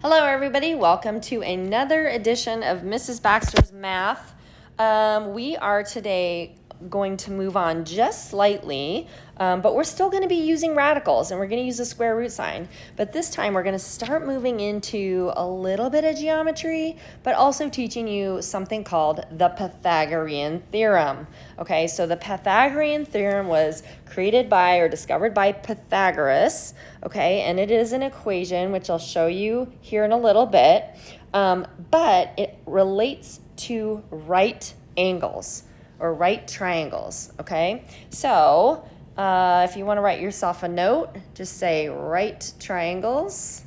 Hello everybody, welcome to another edition of Mrs. Baxter's Math. We are today going to move on just slightly, but we're still going to be using radicals and we're going to use the square root sign. But this time we're going to start moving into a little bit of geometry, but also teaching you something called the Pythagorean theorem. Okay, so the Pythagorean theorem was created by or discovered by Pythagoras, okay, and it is an equation which I'll show you here in a little bit, but it relates to right angles or right triangles, okay? So if you want to write yourself a note, just say right triangles,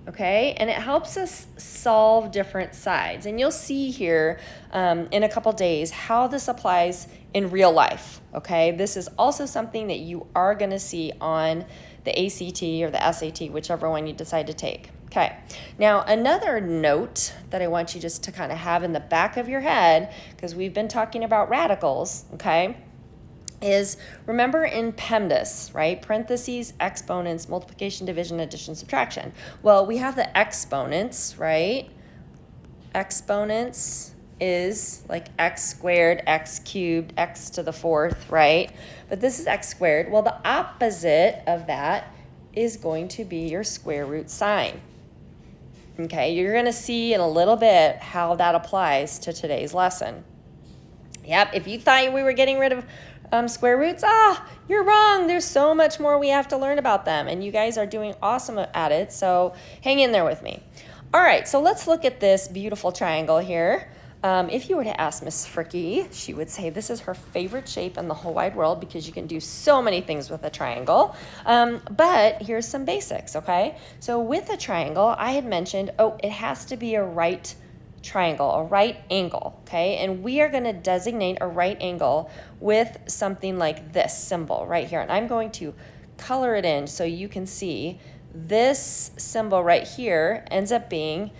okay? And it helps us solve different sides. And you'll see here in a couple days how this applies in real life, okay? This is also something that you are going to see on the ACT or the SAT, whichever one you decide to take. Okay, now another note that I want you just to kind of have in the back of your head, because we've been talking about radicals, okay, is remember in PEMDAS, right? Parentheses, exponents, multiplication, division, addition, subtraction. Well, we have the exponents, right? Exponents is like x squared, x cubed, x to the fourth, right? But this is x squared. Well, the opposite of that is going to be your square root sign. Okay, you're going to see in a little bit how that applies to today's lesson. Yep, if you thought we were getting rid of square roots, you're wrong. There's so much more we have to learn about them, and you guys are doing awesome at it, so hang in there with me. All right, so let's look at this beautiful triangle here. If you were to ask Miss Fricky, she would say this is her favorite shape in the whole wide world because you can do so many things with a triangle. But here's some basics, okay? So with a triangle, I had mentioned, it has to be a right triangle, a right angle, okay? And we are going to designate a right angle with something like this symbol right here. And I'm going to color it in so you can see this symbol right here ends up being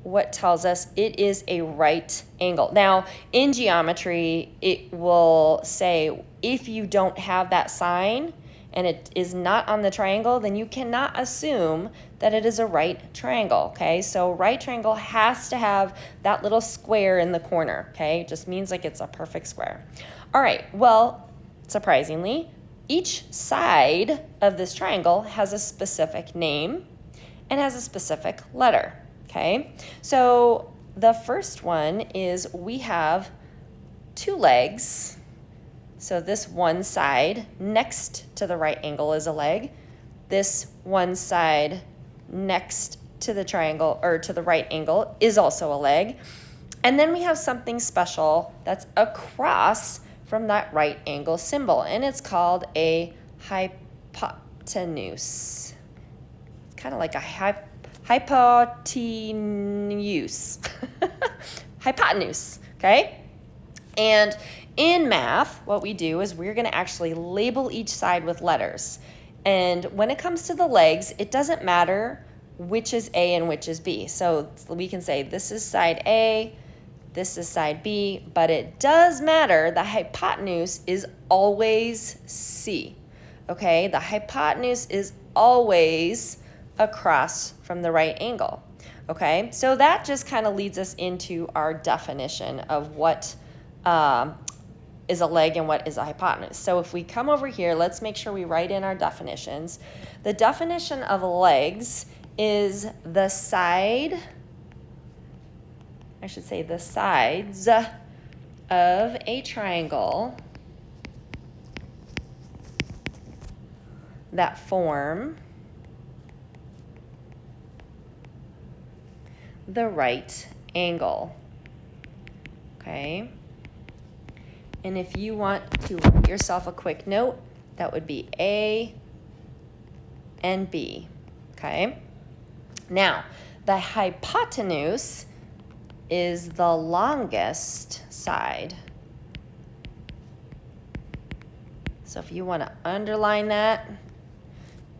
what tells us it is a right angle. Now, in geometry, it will say if you don't have that sign and it is not on the triangle, then you cannot assume that it is a right triangle, okay? So right triangle has to have that little square in the corner, okay? It just means like it's a perfect square. All right, well, surprisingly, each side of this triangle has a specific name and has a specific letter. Okay, so the first one is we have two legs. So this one side next to the right angle is a leg. This one side next to the triangle or to the right angle is also a leg. And then we have something special that's across from that right angle symbol, and it's called a hypotenuse. It's kind of like a hypotenuse. Hypotenuse, okay? And in math, what we do is we're going to actually label each side with letters. And when it comes to the legs, it doesn't matter which is A and which is B. So we can say this is side A, this is side B, but it does matter. The hypotenuse is always C, okay? The hypotenuse is always across from the right angle, okay? So that just kind of leads us into our definition of what is a leg and what is a hypotenuse. So if we come over here, let's make sure we write in our definitions. The definition of legs is the side, I should say the sides of a triangle that form the right angle, okay? And if you want to write yourself a quick note, that would be A and B, okay? Now, the hypotenuse is the longest side. So if you want to underline that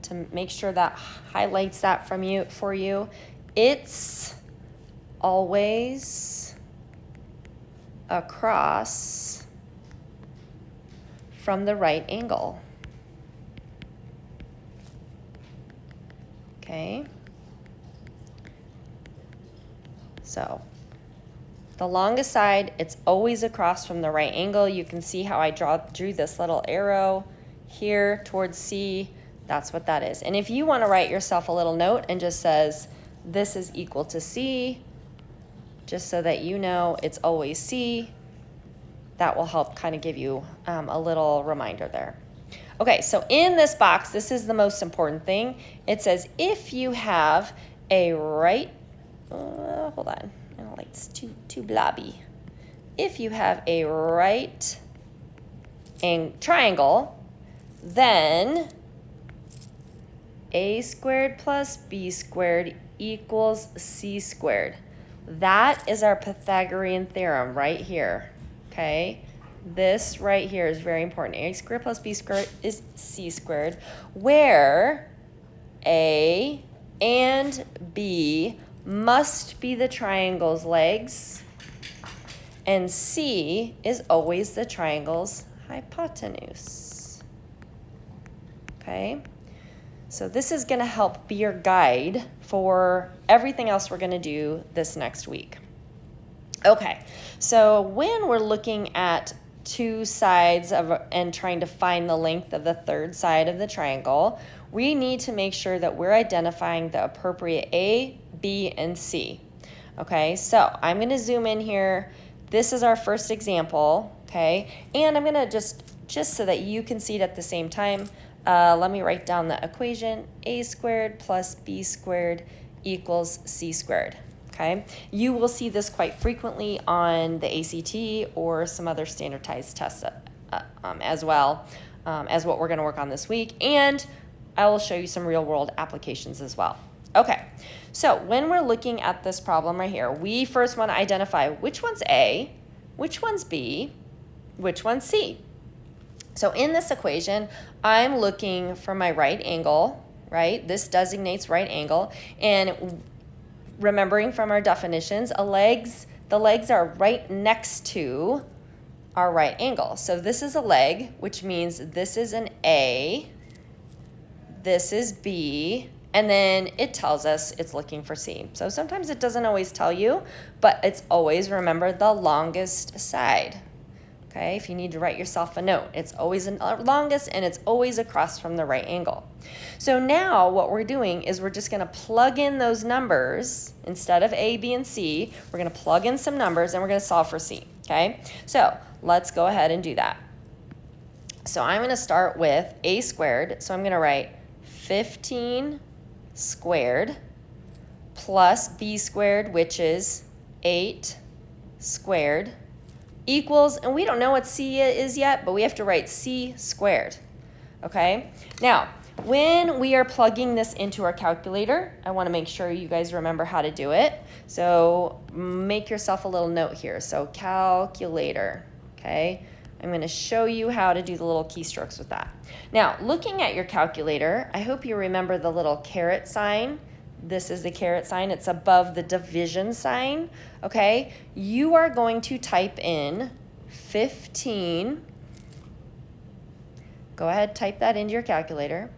to make sure that highlights that for you, it's always across from the right angle. Okay. So the longest side, it's always across from the right angle. You can see how I drew this little arrow here towards C. That's what that is. And if you want to write yourself a little note and just says, this is equal to C, just so that you know it's always C, that will help kind of give you a little reminder there. Okay, so in this box, this is the most important thing. It says if you have a right, hold on, I don't like this, too blobby. If you have a right triangle, then a squared plus b squared equals c squared. That is our Pythagorean theorem right here, okay? This right here is very important. A squared plus b squared is c squared, where a and b must be the triangle's legs, and c is always the triangle's hypotenuse, okay? So this is going to help be your guide for everything else we're going to do this next week. Okay, so when we're looking at two sides and trying to find the length of the third side of the triangle, we need to make sure that we're identifying the appropriate A, B, and C. Okay, so I'm going to zoom in here. This is our first example, okay? And I'm going to just so that you can see it at the same time, let me write down the equation. A squared plus b squared equals c squared. Okay, you will see this quite frequently on the ACT or some other standardized tests as well as what we're going to work on this week. And I will show you some real world applications as well. Okay, so when we're looking at this problem right here, we first want to identify which one's A, which one's B, which one's C. So in this equation, I'm looking for my right angle, right? This designates right angle. And remembering from our definitions, the legs are right next to our right angle. So this is a leg, which means this is an A, this is B, and then it tells us it's looking for C. So sometimes it doesn't always tell you, but it's always, remember, the longest side. Okay, if you need to write yourself a note, it's always the longest and it's always across from the right angle. So now what we're doing is we're just going to plug in those numbers. Instead of A, B, and C, we're going to plug in some numbers and we're going to solve for C. Okay, so let's go ahead and do that. So I'm going to start with A squared. So I'm going to write 15 squared plus B squared, which is 8 squared, equals, and we don't know what C is yet, but we have to write C squared, okay? Now, when we are plugging this into our calculator, I want to make sure you guys remember how to do it. So make yourself a little note here. So calculator, okay? I'm going to show you how to do the little keystrokes with that. Now, looking at your calculator, I hope you remember the little caret sign. This is the caret sign. It's above the division sign, okay? You are going to type in 15. Go ahead, type that into your calculator.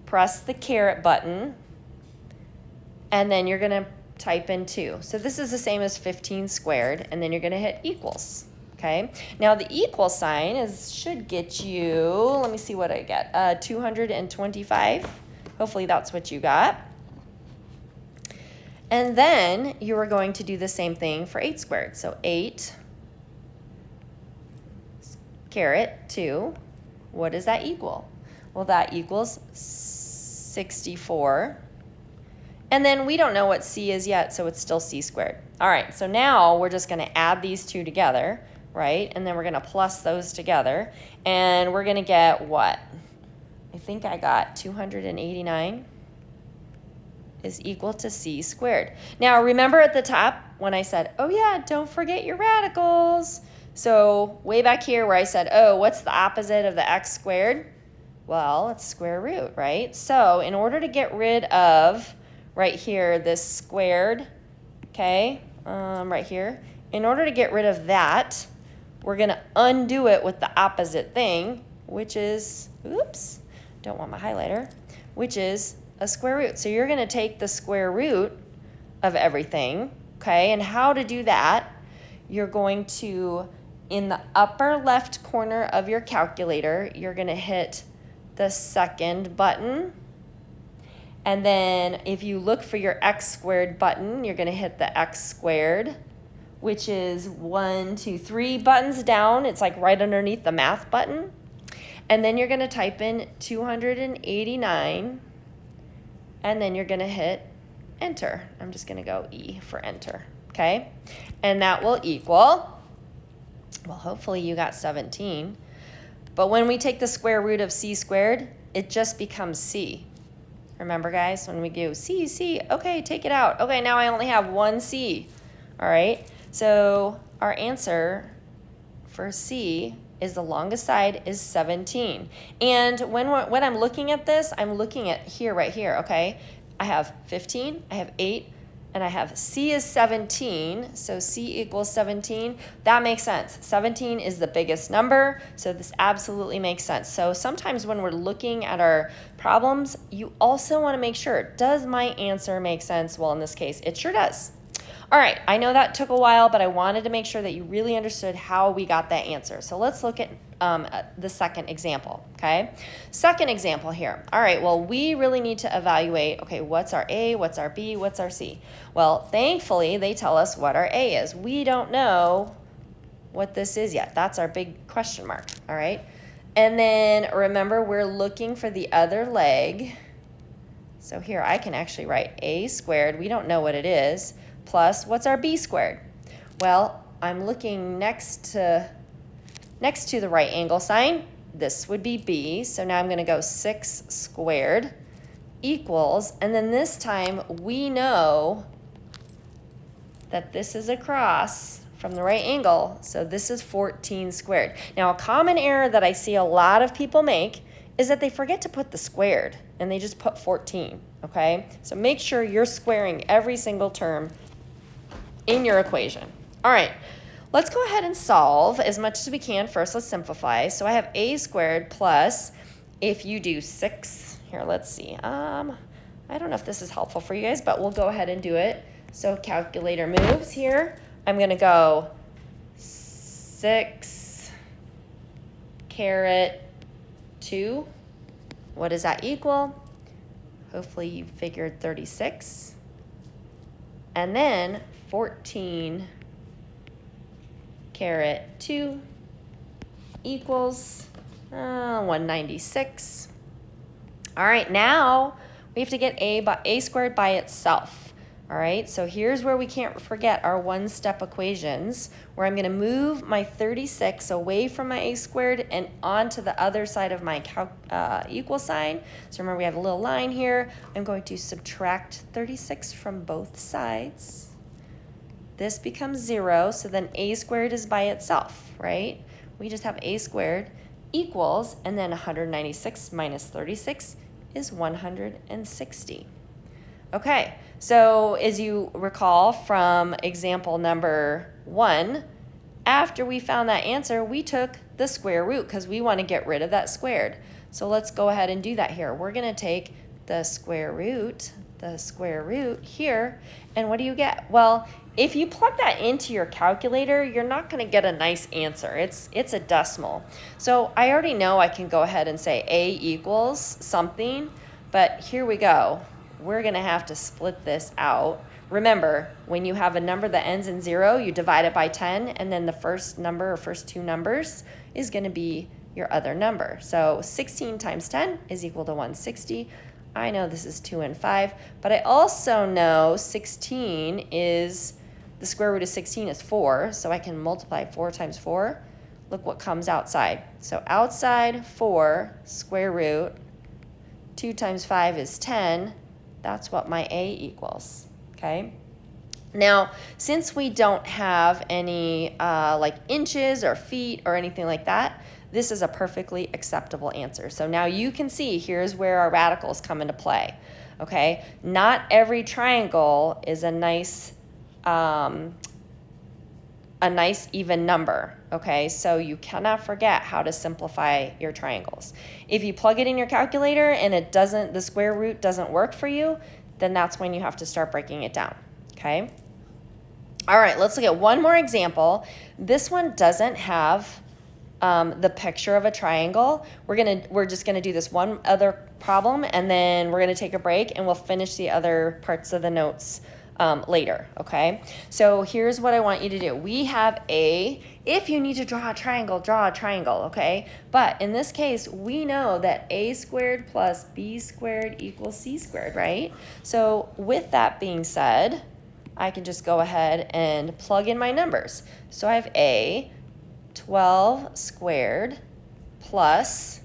Press the caret button, and then you're going to type in 2. So this is the same as 15 squared, and then you're going to hit equals, okay? Now, the equal sign should get you, let me see what I get, 225. Hopefully that's what you got. And then you are going to do the same thing for 8 squared. So 8 caret 2, what does that equal? Well, that equals 64. And then we don't know what C is yet, so it's still C squared. All right, so now we're just going to add these two together, right? And then we're going to plus those together. And we're going to get what? I think I got 289 is equal to C squared. Now, remember at the top when I said, oh yeah, don't forget your radicals. So way back here where I said, oh, what's the opposite of the x squared? Well, it's square root, right? So in order to get rid of, right here, this squared, okay, right here, in order to get rid of that, we're going to undo it with the opposite thing, which is, oops, don't want my highlighter, which is a square root. So you're going to take the square root of everything, okay? And how to do that, you're going to, in the upper left corner of your calculator, you're going to hit the second button. And then if you look for your x squared button, you're going to hit the x squared, which is 1, 2, 3 buttons down. It's like right underneath the math button. And then you're going to type in 289, and then you're going to hit enter. I'm just going to go E for enter, okay? And that will equal, well, hopefully you got 17. But when we take the square root of c squared, it just becomes c. Remember, guys, when we go c, okay, take it out. Okay, now I only have one c. All right, so our answer for c is the longest side is 17. And when I'm looking at this, I'm looking at here, right here, okay? I have 15, I have 8, and I have c is 17, so c equals 17. That makes sense. 17 is the biggest number, so this absolutely makes sense. So sometimes when we're looking at our problems, you also want to make sure, does my answer make sense? Well, in this case, it sure does. All right, I know that took a while, but I wanted to make sure that you really understood how we got that answer. So let's look at the second example, okay? Second example here. All right, well, we really need to evaluate, okay, what's our A, what's our B, what's our C? Well, thankfully, they tell us what our A is. We don't know what this is yet. That's our big question mark, all right? And then remember, we're looking for the other leg. So here, I can actually write A squared. We don't know what it is. Plus, what's our B squared? Well, I'm looking next to the right angle sign. This would be B, so now I'm going to go 6 squared equals, and then this time we know that this is across from the right angle, so this is 14 squared. Now, a common error that I see a lot of people make is that they forget to put the squared, and they just put 14, okay? So make sure you're squaring every single term in your equation. All right, let's go ahead and solve as much as we can. First, let's simplify. So I have a squared plus, if you do 6, here, let's see. I don't know if this is helpful for you guys, but we'll go ahead and do it. So calculator moves here. I'm going to go 6 caret 2. What does that equal? Hopefully you figured 36. And then 14 caret 2 equals 196. All right, now we have to get a squared by itself. All right, so here's where we can't forget our one-step equations, where I'm going to move my 36 away from my a squared and onto the other side of my equal sign. So remember, we have a little line here. I'm going to subtract 36 from both sides. This becomes 0, so then a squared is by itself, right? We just have a squared equals, and then 196 minus 36 is 160. Okay, so as you recall from example number 1, after we found that answer, we took the square root because we want to get rid of that squared. So let's go ahead and do that here. We're going to take the square root here, and what do you get? Well, if you plug that into your calculator, you're not going to get a nice answer. It's a decimal. So I already know I can go ahead and say a equals something, but here we go. We're going to have to split this out. Remember, when you have a number that ends in 0, you divide it by 10, and then the first number or first two numbers is going to be your other number. So 16 times 10 is equal to 160. I know this is 2 and 5, but I also know 16 is, the square root of 16 is 4, so I can multiply 4 times 4. Look what comes outside. So outside 4, square root, 2 times 5 is 10. That's what my a equals, okay? Now, since we don't have any like inches or feet or anything like that, this is a perfectly acceptable answer. So now you can see here's where our radicals come into play, okay? Not every triangle is a nice even number, okay? So you cannot forget how to simplify your triangles. If you plug it in your calculator and the square root doesn't work for you, then that's when you have to start breaking it down, okay? All right, let's look at one more example. This one doesn't have the picture of a triangle. We're just gonna do this one other problem, and then we're gonna take a break, and we'll finish the other parts of the notes later, okay? So here's what I want you to do. We have if you need to draw a triangle, okay? But in this case, we know that a squared plus b squared equals c squared, right? So with that being said, I can just go ahead and plug in my numbers. So I have 12 squared plus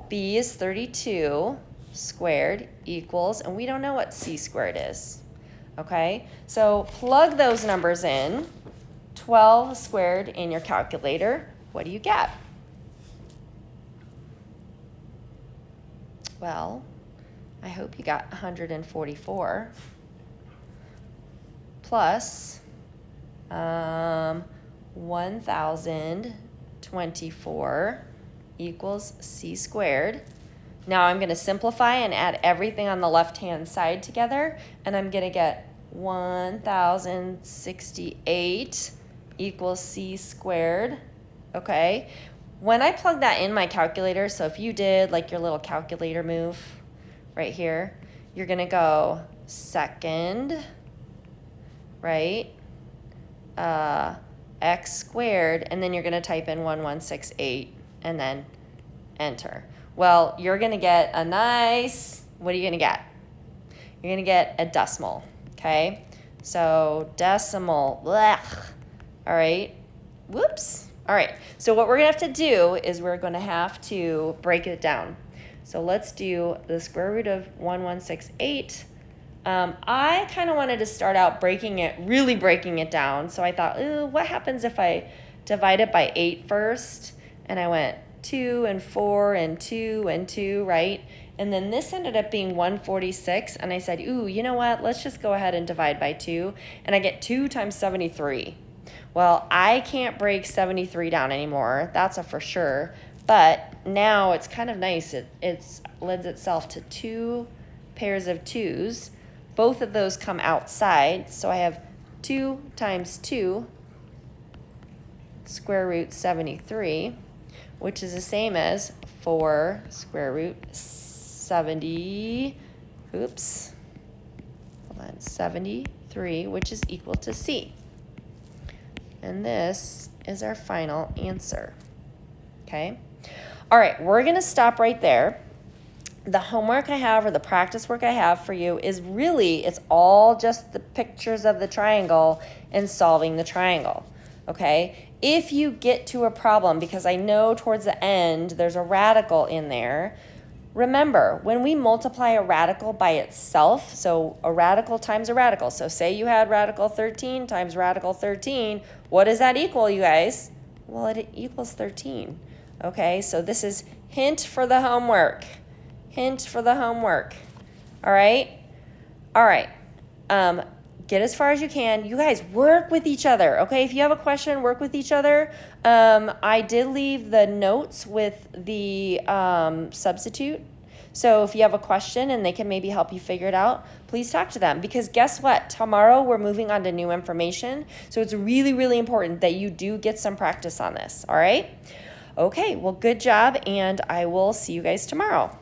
b is 32 squared equals, and we don't know what c squared is. Okay, so plug those numbers in, 12 squared in your calculator. What do you get? Well, I hope you got 144 plus 1024 equals c squared. Now I'm going to simplify and add everything on the left-hand side together, and I'm going to get 1068 equals c squared, okay? When I plug that in my calculator, so if you did like your little calculator move right here, you're going to go second, right, x squared, and then you're going to type in 1168 and then enter. Well, you're going to get a nice, what are you going to get? You're going to get a decimal, okay? So decimal, blech. All right, whoops. All right, so what we're going to have to do is we're going to have to break it down. So let's do the square root of 1168. I kind of wanted to start out really breaking it down. So I thought, ooh, what happens if I divide it by 8 first? And I went 2 and 4 and 2 and 2, right? And then this ended up being 146. And I said, ooh, you know what? Let's just go ahead and divide by 2. And I get 2 times 73. Well, I can't break 73 down anymore. That's a for sure. But now it's kind of nice. It lends itself to 2 pairs of 2s. Both of those come outside. So I have 2 times 2 square root 73, which is the same as 4 square root 73, which is equal to c. And this is our final answer, okay? All right, we're gonna stop right there. The homework I have, or the practice work I have for you, is really, it's all just the pictures of the triangle and solving the triangle, okay? If you get to a problem, because I know towards the end there's a radical in there, remember, when we multiply a radical by itself, so a radical times a radical, so say you had radical 13 times radical 13, what does that equal, you guys? Well, it equals 13, okay? So this is hint for the homework. Hint for the homework. All right? All right. Get as far as you can. You guys work with each other, okay? If you have a question, work with each other. I did leave the notes with the substitute. So if you have a question and they can maybe help you figure it out, please talk to them. Because guess what? Tomorrow we're moving on to new information. So it's really, really important that you do get some practice on this, all right? Okay, well, good job, and I will see you guys tomorrow.